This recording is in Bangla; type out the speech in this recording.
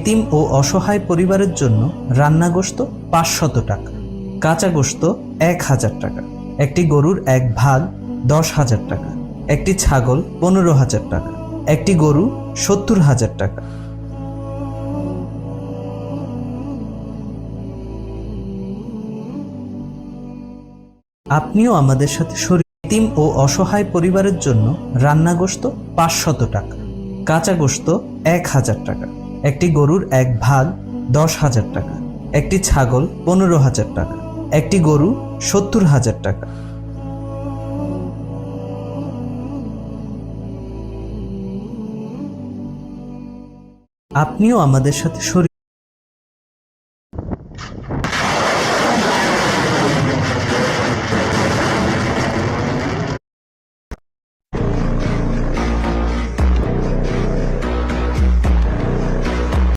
এতিম ও অসহায় পরিবারের জন্য রান্না গোশত 500 টাকা, কাঁচা গোশত 1000 টাকা, একটি গরুর 1 ভাগ 10,000 টাকা, একটি ছাগল 15,000 টাকা, একটি গরু 70,000 টাকা। আপনিও আমাদের সাথে এতিম ও অসহায় পরিবারের জন্য রান্না গোশত 500 টাকা, কাঁচা গোশত 1000 টাকা, একটি গরুর 1 ভাগ 10,000 টাকা, একটি ছাগল 15,000 টাকা, একটি গরু 70,000 টাকা। আপনিও আমাদের সাথে